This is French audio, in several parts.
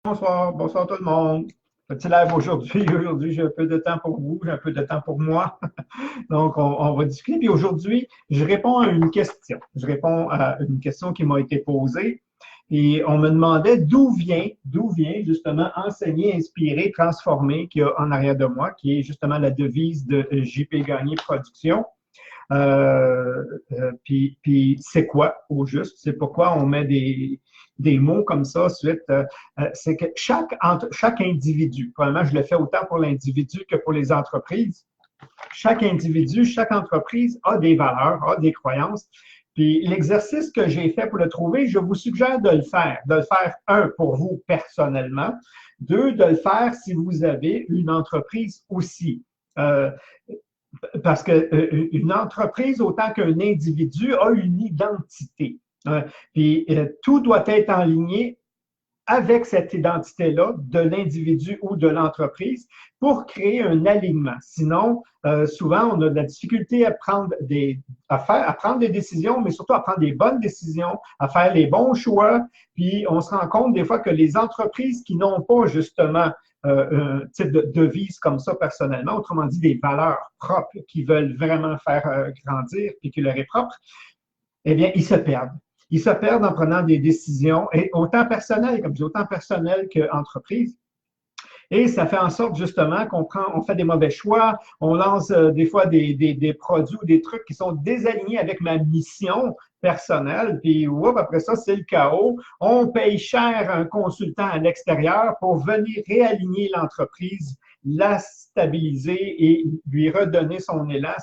Bonsoir, bonsoir tout le monde. Petit live aujourd'hui. Aujourd'hui, j'ai un peu de temps pour vous, j'ai un peu de temps pour moi. Donc, on va discuter. Puis aujourd'hui, je réponds à une question. Je réponds à une question qui m'a été posée. Et on me demandait d'où vient justement enseigner, inspirer, transformer, qu'il y a en arrière de moi, qui est justement la devise de JP Gagné Production. Euh, puis c'est quoi au juste? C'est pourquoi on met des mots comme ça suite. C'est que chaque individu, probablement je le fais autant pour l'individu que pour les entreprises, chaque individu, chaque entreprise a des valeurs, a des croyances. Puis l'exercice que j'ai fait pour le trouver, je vous suggère de le faire. De le faire, un, pour vous personnellement. Deux, de le faire si vous avez une entreprise aussi. Euh, parce qu'une entreprise, autant qu'un individu, a une identité. Puis tout doit être en ligne avec cette identité-là de l'individu ou de l'entreprise pour créer un alignement. Sinon, souvent, on a de la difficulté à prendre des décisions, mais surtout à prendre des bonnes décisions, à faire les bons choix. Puis, on se rend compte des fois que les entreprises qui n'ont pas justement un type de devise comme ça personnellement, autrement dit des valeurs propres qui veulent vraiment faire grandir puis qui leur est propre, eh bien, ils se perdent. Ils se perdent en prenant des décisions, et autant personnelles, comme je dis, autant personnelles qu'entreprises. Et ça fait en sorte justement on fait des mauvais choix, on lance des fois des produits ou des trucs qui sont désalignés avec ma mission personnelle, puis après ça, c'est le chaos. On paye cher un consultant à l'extérieur pour venir réaligner l'entreprise, la stabiliser et lui redonner son élan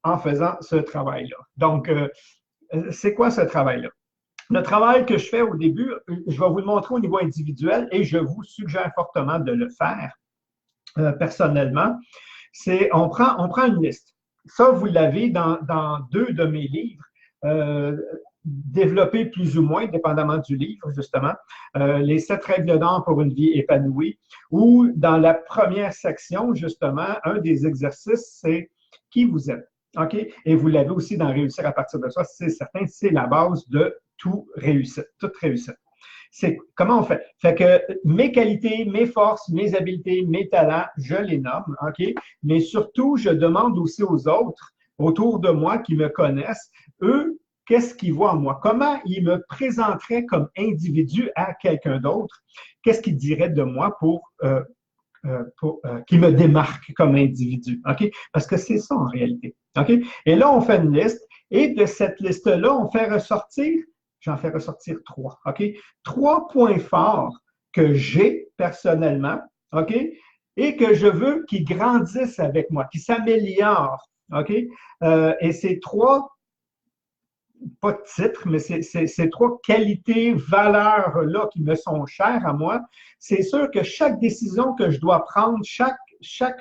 en faisant ce travail-là. Donc, c'est quoi ce travail-là? Le travail que je fais au début, je vais vous le montrer au niveau individuel et je vous suggère fortement de le faire personnellement. On prend une liste. Ça, vous l'avez dans deux de mes livres, développés plus ou moins, dépendamment du livre, justement, les 7 règles d'or pour une vie épanouie, ou dans la première section, justement, un des exercices, c'est qui vous êtes. OK? Et vous l'avez aussi dans Réussir à partir de soi, c'est certain, c'est la base de toute réussite. C'est comment on fait? Fait que mes qualités, mes forces, mes habiletés, mes talents, je les nomme, OK? Mais surtout, je demande aussi aux autres autour de moi qui me connaissent, eux, qu'est-ce qu'ils voient en moi? Comment ils me présenteraient comme individu à quelqu'un d'autre? Qu'est-ce qu'ils diraient de moi qui me démarque comme individu? OK? Parce que c'est ça en réalité. OK? Et là, on fait une liste et de cette liste-là, j'en fais ressortir 3. OK? 3 points forts que j'ai personnellement, OK? Et que je veux qu'ils grandissent avec moi, qu'ils s'améliorent. OK? Et ces pas de titre, mais ces 3 qualités, valeurs-là qui me sont chères à moi, c'est sûr que chaque décision que je dois prendre, chaque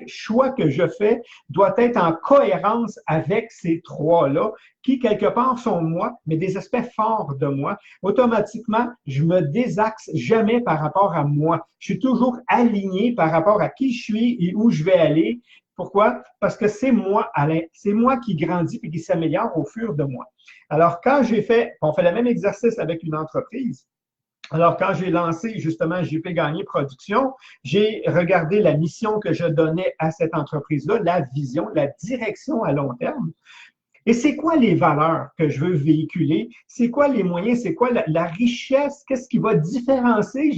choix que je fais doit être en cohérence avec ces 3-là, qui quelque part sont moi, mais des aspects forts de moi. Automatiquement, je me désaxe jamais par rapport à moi. Je suis toujours aligné par rapport à qui je suis et où je vais aller. Pourquoi? Parce que c'est moi, Alain, c'est moi qui grandis et qui s'améliore au fur de moi. Alors, on fait le même exercice avec une entreprise. Alors, quand j'ai lancé justement JP Gagné Production, j'ai regardé la mission que je donnais à cette entreprise-là, la vision, la direction à long terme. Et c'est quoi les valeurs que je veux véhiculer? C'est quoi les moyens? C'est quoi la richesse? Qu'est-ce qui va différencier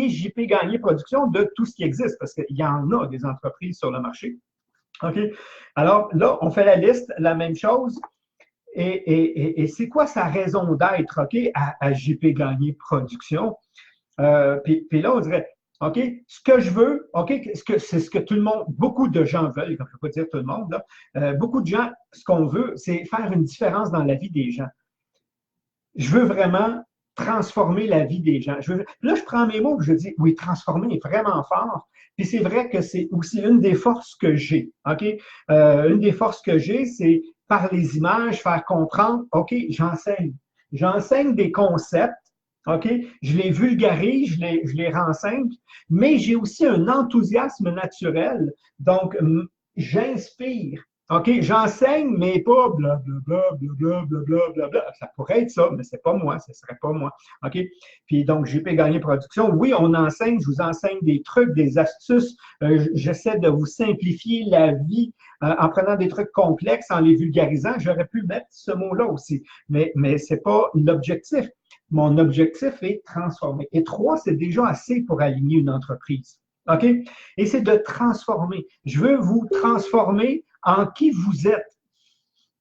JP Gagné Production de tout ce qui existe? Parce qu'il y en a des entreprises sur le marché. OK? Alors là, on fait la liste, la même chose. Et c'est quoi sa raison d'être, OK, à JP Gagné Production? Puis là, on dirait, OK, ce que je veux, OK, c'est ce que tout le monde, beaucoup de gens veulent, comme je ne peux pas dire tout le monde, là, beaucoup de gens, ce qu'on veut, c'est faire une différence dans la vie des gens. Je veux vraiment transformer la vie des gens. Là, je prends mes mots et je dis, oui, transformer est vraiment fort. Puis c'est vrai que c'est aussi une des forces que j'ai. OK? Une des forces que j'ai, c'est par les images, faire comprendre, OK, j'enseigne. J'enseigne des concepts, OK? Je les vulgarise, je les renseigne, mais j'ai aussi un enthousiasme naturel. Donc, j'inspire. OK, j'enseigne, mais pas blablabla, blablabla, blablabla. Ça pourrait être ça, mais c'est pas moi, ce serait pas moi. OK? Puis donc, JP Gagné Production, oui, on enseigne, je vous enseigne des trucs, des astuces. J'essaie de vous simplifier la vie en prenant des trucs complexes, en les vulgarisant. J'aurais pu mettre ce mot-là aussi, mais c'est pas l'objectif. Mon objectif est transformer. Et trois, c'est déjà assez pour aligner une entreprise. OK? Et c'est de transformer. Je veux vous transformer en qui vous êtes.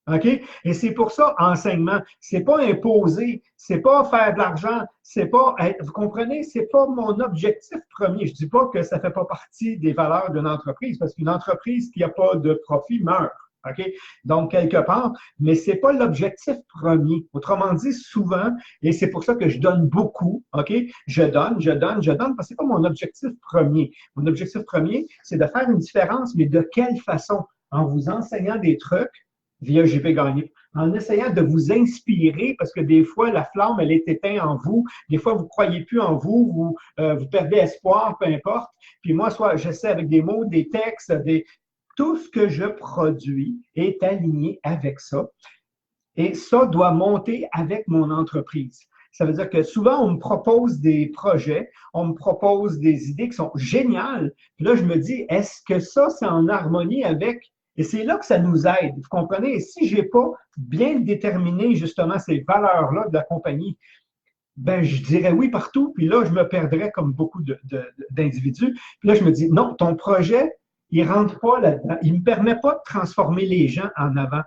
OK? Et c'est pour ça, enseignement, c'est pas imposer, c'est pas faire de l'argent, c'est pas, vous comprenez, c'est pas mon objectif premier. Je dis pas que ça fait pas partie des valeurs d'une entreprise, parce qu'une entreprise qui n'a pas de profit meurt. OK? Donc, quelque part, mais c'est pas l'objectif premier. Autrement dit, souvent, et c'est pour ça que je donne beaucoup, OK? Je donne, parce que c'est pas mon objectif premier. Mon objectif premier, c'est de faire une différence, mais de quelle façon? En vous enseignant des trucs, via JP Gagné, en essayant de vous inspirer, parce que des fois, la flamme, elle est éteinte en vous. Des fois, vous ne croyez plus en vous, vous perdez espoir, peu importe. Puis moi, soit j'essaie avec des mots, des textes, tout ce que je produis est aligné avec ça. Et ça doit monter avec mon entreprise. Ça veut dire que souvent, on me propose des projets, on me propose des idées qui sont géniales. Puis là, je me dis, est-ce que ça, c'est en harmonie avec... Et c'est là que ça nous aide. Vous comprenez? Et si je n'ai pas bien déterminé justement ces valeurs-là de la compagnie, ben je dirais oui partout, puis là, je me perdrais comme beaucoup d'individus. Puis là, je me dis, non, ton projet, il ne rentre pas là-dedans. Il ne me permet pas de transformer les gens en avant.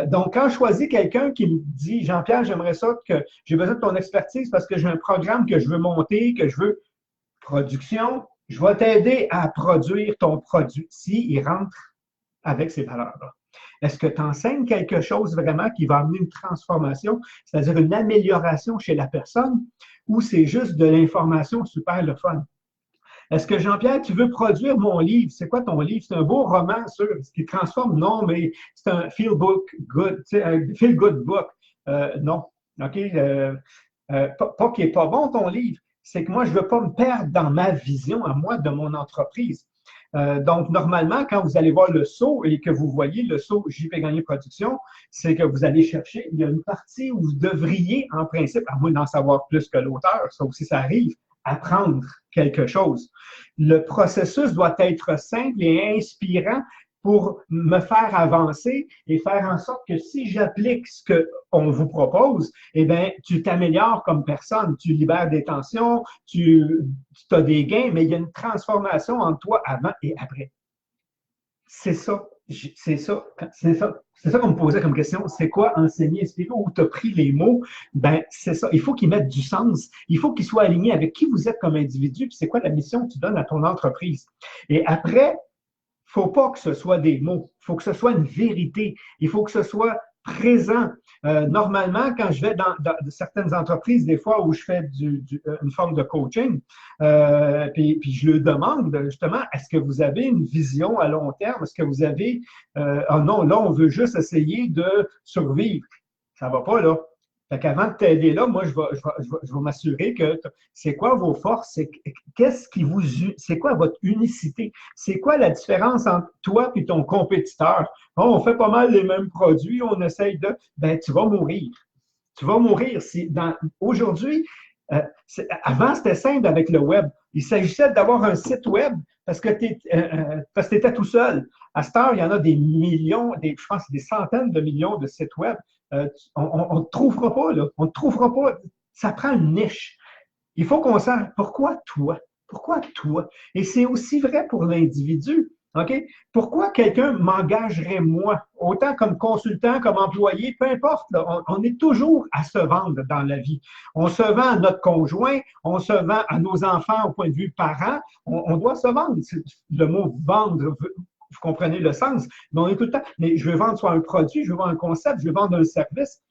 Donc, quand je choisis quelqu'un qui me dit, Jean-Pierre, j'aimerais ça que j'ai besoin de ton expertise parce que j'ai un programme que je veux monter, que je veux production, je vais t'aider à produire ton produit s'il rentre avec ces valeurs-là. Est-ce que tu enseignes quelque chose vraiment qui va amener une transformation, c'est-à-dire une amélioration chez la personne, ou c'est juste de l'information super le fun? Est-ce que Jean-Pierre, tu veux produire mon livre? C'est quoi ton livre? C'est un beau roman sur ce qui transforme? Non, mais c'est un feel good book. Non. OK? Pas qu'il n'est pas bon ton livre. C'est que moi, je ne veux pas me perdre dans ma vision à moi de mon entreprise. Donc, normalement, quand vous allez voir le saut et que vous voyez le saut JP Gagné Production, c'est que vous allez chercher, il y a une partie où vous devriez, en principe, à moins d'en savoir plus que l'auteur, ça aussi, ça arrive, apprendre quelque chose. Le processus doit être simple et inspirant pour me faire avancer et faire en sorte que si j'applique ce qu'on vous propose, eh bien, tu t'améliores comme personne, tu libères des tensions, tu as des gains, mais il y a une transformation entre toi avant et après. C'est ça, c'est ça qu'on me posait comme question. C'est quoi enseigner, expliquer où tu as pris les mots? Ben, c'est ça. Il faut qu'ils mettent du sens. Il faut qu'ils soient alignés avec qui vous êtes comme individu, puis c'est quoi la mission que tu donnes à ton entreprise. Et après, il ne faut pas que ce soit des mots, il faut que ce soit une vérité, il faut que ce soit présent. Normalement, quand je vais dans certaines entreprises, des fois où je fais une forme de coaching, puis je leur demande justement, est-ce que vous avez une vision à long terme? Est-ce que vous avez, oh non, là, on veut juste essayer de survivre. Ça ne va pas, là. Fait qu'avant de t'aider là, moi, je vais m'assurer que c'est quoi vos forces, c'est quoi votre unicité, c'est quoi la différence entre toi et ton compétiteur. Oh, on fait pas mal les mêmes produits, on essaye de, ben, tu vas mourir. Tu vas mourir. Aujourd'hui, avant, c'était simple avec le web. Il s'agissait d'avoir un site web parce que tu étais tout seul. À cette heure, il y en a des millions, je pense des centaines de millions de sites web. On ne te trouvera pas, là. On ne te trouvera pas. Ça prend une niche. Il faut qu'on sache pourquoi toi? Pourquoi toi? Et c'est aussi vrai pour l'individu. OK? Pourquoi quelqu'un m'engagerait moi, autant comme consultant, comme employé, peu importe, là, on est toujours à se vendre dans la vie. On se vend à notre conjoint, on se vend à nos enfants au point de vue parent, on doit se vendre. Le mot vendre, vous comprenez le sens, mais on est tout le temps, mais je veux vendre soit un produit, je veux vendre un concept, je veux vendre un service.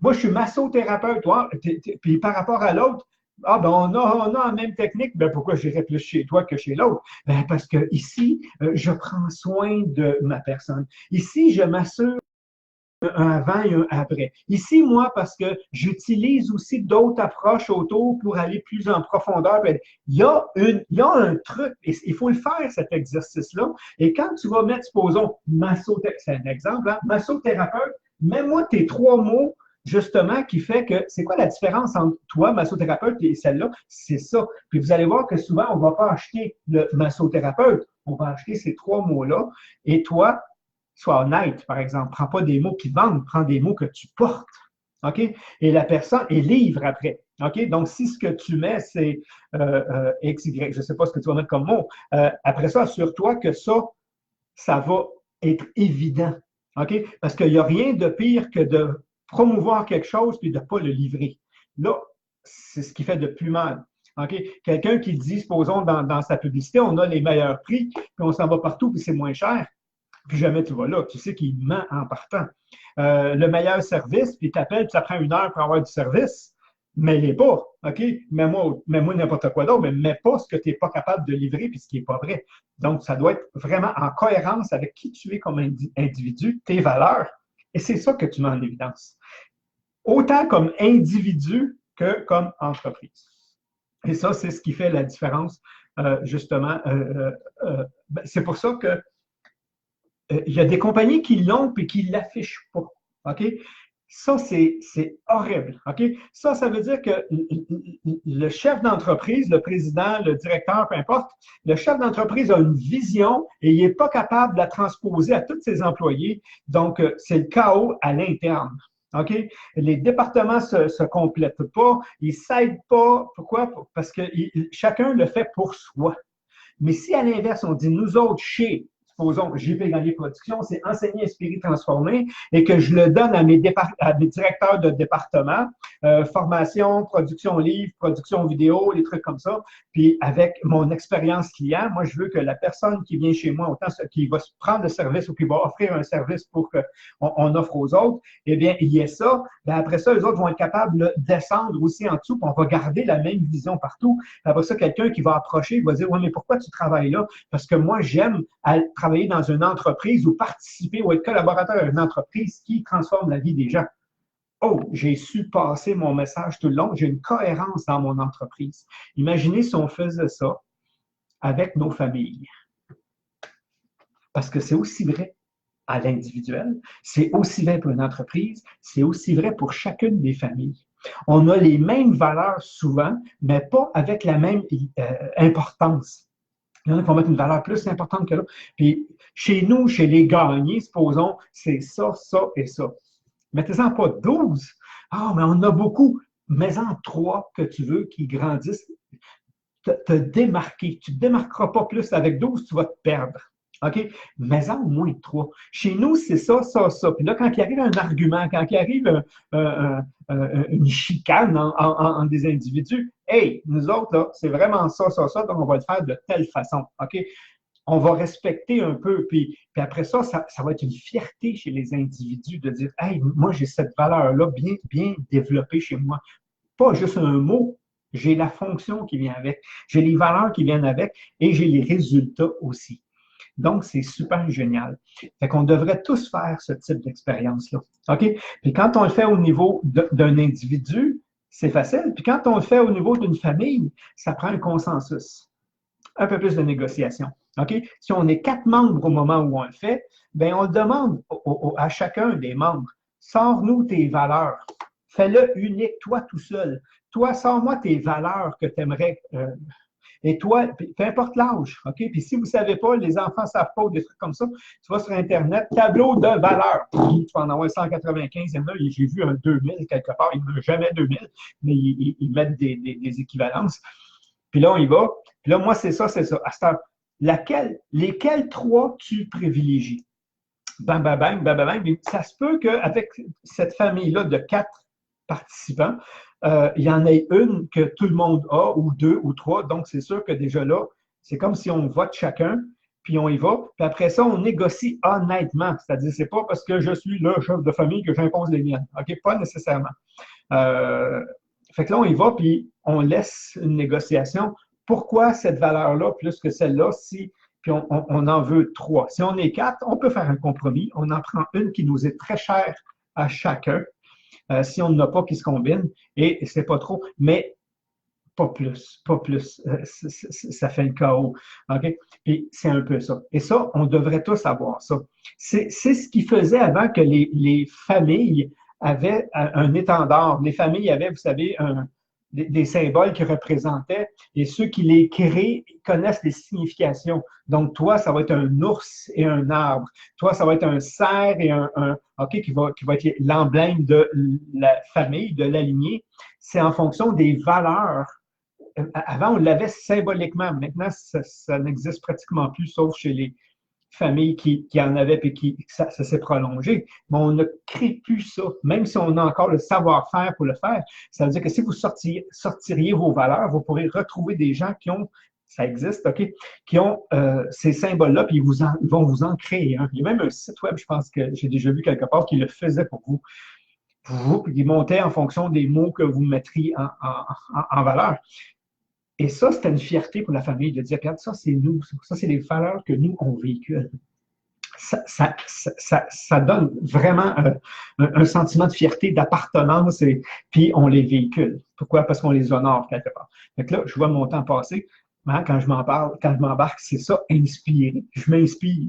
Moi, je suis massothérapeute, toi, puis par rapport à l'autre, ah, ben on a la même technique. Ben pourquoi j'irais plus chez toi que chez l'autre? Ben parce que ici, je prends soin de ma personne. Ici, je m'assure un avant et un après. Ici, moi, parce que j'utilise aussi d'autres approches autour pour aller plus en profondeur. Il y a un truc, et il faut le faire, cet exercice-là. Et quand tu vas mettre, supposons, massothérapeute, c'est un exemple, hein, massothérapeute, mets-moi tes trois mots, justement, qui fait que c'est quoi la différence entre toi, massothérapeute, et celle-là? C'est ça. Puis vous allez voir que souvent, on ne va pas acheter le massothérapeute, on va acheter ces trois mots-là. Et toi, sois honnête, par exemple. Prends pas des mots qui vendent, prends des mots que tu portes. OK? Et la personne est livre après. OK? Donc, si ce que tu mets, c'est X, Y, je ne sais pas ce que tu vas mettre comme mot, après ça, assure-toi que ça va être évident. OK? Parce qu'il n'y a rien de pire que de promouvoir quelque chose puis de ne pas le livrer. Là, c'est ce qui fait de plus mal. OK? Quelqu'un qui dit, supposons, dans sa publicité, on a les meilleurs prix, puis on s'en va partout, puis c'est moins cher. Puis jamais tu vas là. Tu sais qu'il ment en partant. Le meilleur service, puis tu appelles, puis ça prend une heure pour avoir du service. Mais il n'est pas. OK? Mets-moi n'importe quoi d'autre, mais mets pas ce que tu n'es pas capable de livrer puis ce qui n'est pas vrai. Donc, ça doit être vraiment en cohérence avec qui tu es comme individu, tes valeurs. Et c'est ça que tu mets en évidence. Autant comme individu que comme entreprise. Et ça, c'est ce qui fait la différence, justement. C'est pour ça que il y a des compagnies qui l'ont et qui ne l'affichent pas. OK? Ça, c'est horrible. OK? Ça veut dire que le chef d'entreprise, le président, le directeur, peu importe, le chef d'entreprise a une vision et il n'est pas capable de la transposer à tous ses employés. Donc, c'est le chaos à l'interne. OK? Les départements ne se complètent pas, ils ne s'aident pas. Pourquoi? Parce que chacun le fait pour soi. Mais si à l'inverse, on dit nous autres chez supposons JP Gagné Production, c'est enseigner, inspirer, transformer, et que je le donne à mes directeurs de département, formation, production livre, production vidéo, les trucs comme ça. Puis avec mon expérience client, moi, je veux que la personne qui vient chez moi, autant qui va prendre le service ou qui va offrir un service pour qu'on offre aux autres, eh bien, il y ait ça. Bien, après ça, les autres vont être capables de descendre aussi en dessous, puis on va garder la même vision partout. Après ça, quelqu'un qui va approcher, il va dire, oui, mais pourquoi tu travailles là? Parce que moi, j'aime travailler dans une entreprise ou participer ou être collaborateur à une entreprise qui transforme la vie des gens. Oh, j'ai su passer mon message tout le long. J'ai une cohérence dans mon entreprise. Imaginez si on faisait ça avec nos familles. Parce que c'est aussi vrai à l'individuel, c'est aussi vrai pour une entreprise, c'est aussi vrai pour chacune des familles. On a les mêmes valeurs souvent, mais pas avec la même importance. Il y en a qui vont mettre une valeur plus importante que l'autre. Puis chez nous, chez les gagnés, supposons, c'est ça, ça et ça. Mettez-en pas 12. Ah, mais on a beaucoup. Mets-en 3 que tu veux qui grandissent. Te démarquer. Tu ne te démarqueras pas plus avec 12, tu vas te perdre. OK? Mais-en au moins 3. Chez nous, c'est ça, ça, ça. Puis là, quand il arrive un argument, quand il arrive une chicane en des individus, hey, nous autres, là, c'est vraiment ça, ça, ça, donc on va le faire de telle façon. OK? On va respecter un peu. Puis après ça, ça va être une fierté chez les individus de dire, hey, moi, j'ai cette valeur-là bien, bien développée chez moi. Pas juste un mot, j'ai la fonction qui vient avec, j'ai les valeurs qui viennent avec et j'ai les résultats aussi. Donc, c'est super génial. Fait qu'on devrait tous faire ce type d'expérience-là. OK? Puis quand on le fait au niveau d'un individu, c'est facile. Puis quand on le fait au niveau d'une famille, ça prend un consensus, un peu plus de négociation. OK? Si on est 4 membres au moment où on le fait, bien, on le demande à chacun des membres. Sors-nous tes valeurs. Fais-le unique, toi tout seul. Toi, sors-moi tes valeurs que tu aimerais. Et toi, peu importe l'âge, OK? Puis si vous ne savez pas, les enfants ne savent pas ou des trucs comme ça, tu vas sur Internet, tableau de valeurs. Tu vas en avoir 195, il y en a, j'ai vu un 2000 quelque part, il n'y en a jamais 2000, mais ils mettent des équivalences. Puis là, on y va. Puis là, moi, c'est ça, c'est ça. À cette heure, lesquels 3 tu privilégies? Bam, bam, bam, bam, bam, bam. Ça se peut qu'avec cette famille-là de 4 participants, il y en ait une que tout le monde a, ou 2 ou 3. Donc, c'est sûr que déjà là, c'est comme si on vote chacun, puis on y va. Puis après ça, on négocie honnêtement. C'est-à-dire, c'est pas parce que je suis le chef de famille que j'impose les miennes. OK? Pas nécessairement. Fait que là, on y va, puis on laisse une négociation. Pourquoi cette valeur-là plus que celle-là? puis on en veut 3. Si on est 4, on peut faire un compromis. On en prend une qui nous est très chère à chacun. Si on n'en a pas qui se combine, et c'est pas trop, mais pas plus, pas plus. Ça fait le chaos. OK? Puis c'est un peu ça. Et ça, on devrait tous avoir ça. C'est ce qui faisait avant que les familles avaient un étendard. Les familles avaient, vous savez, des symboles qui représentaient, et ceux qui les créent connaissent les significations. Donc, toi, ça va être un ours et un arbre. Toi, ça va être un cerf et OK, qui va être l'emblème de la famille, de la lignée. C'est en fonction des valeurs. Avant, on l'avait symboliquement. Maintenant, ça n'existe pratiquement plus, sauf chez les familles qui en avaient et ça s'est prolongé. Mais on ne crée plus ça. Même si on a encore le savoir-faire pour le faire, ça veut dire que si vous sortiriez vos valeurs, vous pourrez retrouver des gens qui ont, ça existe, OK, qui ont ces symboles-là, puis ils vont vous en créer. Hein. Il y a même un site web, je pense que j'ai déjà vu quelque part, qui le faisait pour vous. Puis il montait en fonction des mots que vous mettriez en valeur. Et ça, c'était une fierté pour la famille de dire, regarde, ça, c'est nous, ça, c'est les valeurs que nous, on véhicule. Ça donne vraiment un sentiment de fierté, d'appartenance, et puis on les véhicule. Pourquoi? Parce qu'on les honore quelque part. Donc là, je vois mon temps passer. Hein, quand je m'embarque, c'est ça, inspirer. Je m'inspire.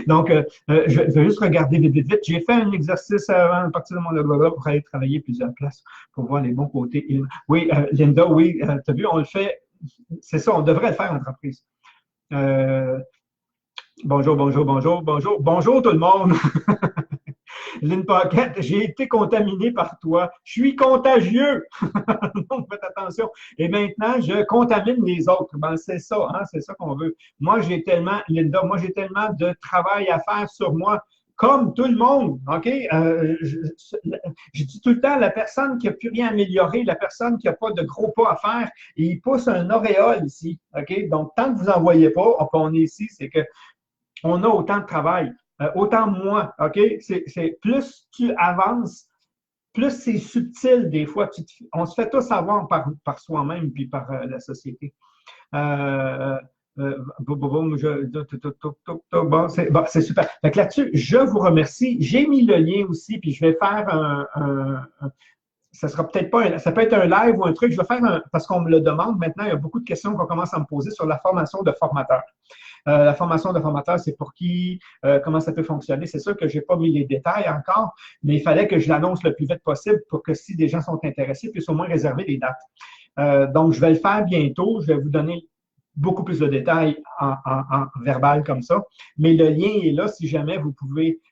Donc, je vais juste regarder vite. J'ai fait un exercice avant de partir de mon blabla pour aller travailler plusieurs places pour voir les bons côtés. Oui, Linda, oui, tu as vu, on le fait. C'est ça, on devrait le faire en entreprise. Bonjour tout le monde. Lynn Pocket, j'ai été contaminé par toi. Je suis contagieux. Donc, faites attention. Et maintenant, je contamine les autres. Ben, c'est ça, hein, c'est ça qu'on veut. Moi, Linda, j'ai tellement de travail à faire sur moi, comme tout le monde. OK? Je dis tout le temps, la personne qui n'a plus rien amélioré, la personne qui n'a pas de gros pas à faire, il pousse un auréole ici. OK? Donc, tant que vous n'en voyez pas, on est ici, c'est que on a autant de travail. Autant moi, OK? C'est plus tu avances, plus c'est subtil des fois. On se fait tous avoir par soi-même puis par la société. Bon, c'est super. Donc là-dessus, je vous remercie. J'ai mis le lien aussi, puis je vais faire ça sera peut-être pas ça peut être un live ou un truc. Je vais faire parce qu'on me le demande maintenant, il y a beaucoup de questions qu'on commence à me poser sur la formation de formateur. La formation de formateur, c'est pour qui, comment ça peut fonctionner. C'est sûr que je n'ai pas mis les détails encore, mais il fallait que je l'annonce le plus vite possible pour que si des gens sont intéressés, puissent au moins réserver des dates. Donc, je vais le faire bientôt. Je vais vous donner beaucoup plus de détails en verbal comme ça. Mais le lien est là si jamais vous pouvez,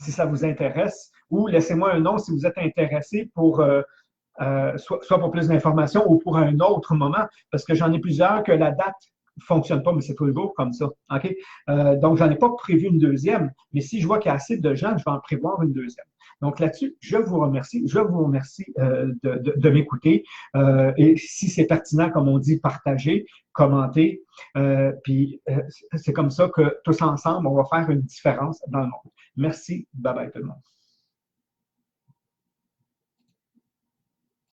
si ça vous intéresse, ou laissez-moi un nom si vous êtes intéressé pour soit pour plus d'informations ou pour un autre moment, parce que j'en ai plusieurs que la date ne fonctionne pas, mais c'est toujours comme ça. OK? Donc, j'en ai pas prévu une deuxième, mais si je vois qu'il y a assez de gens, je vais en prévoir une deuxième. Donc là-dessus, je vous remercie. Je vous remercie de m'écouter. Et si c'est pertinent, comme on dit, partagez, commentez. Puis c'est comme ça que tous ensemble, on va faire une différence dans le monde. Merci. Bye bye tout le monde.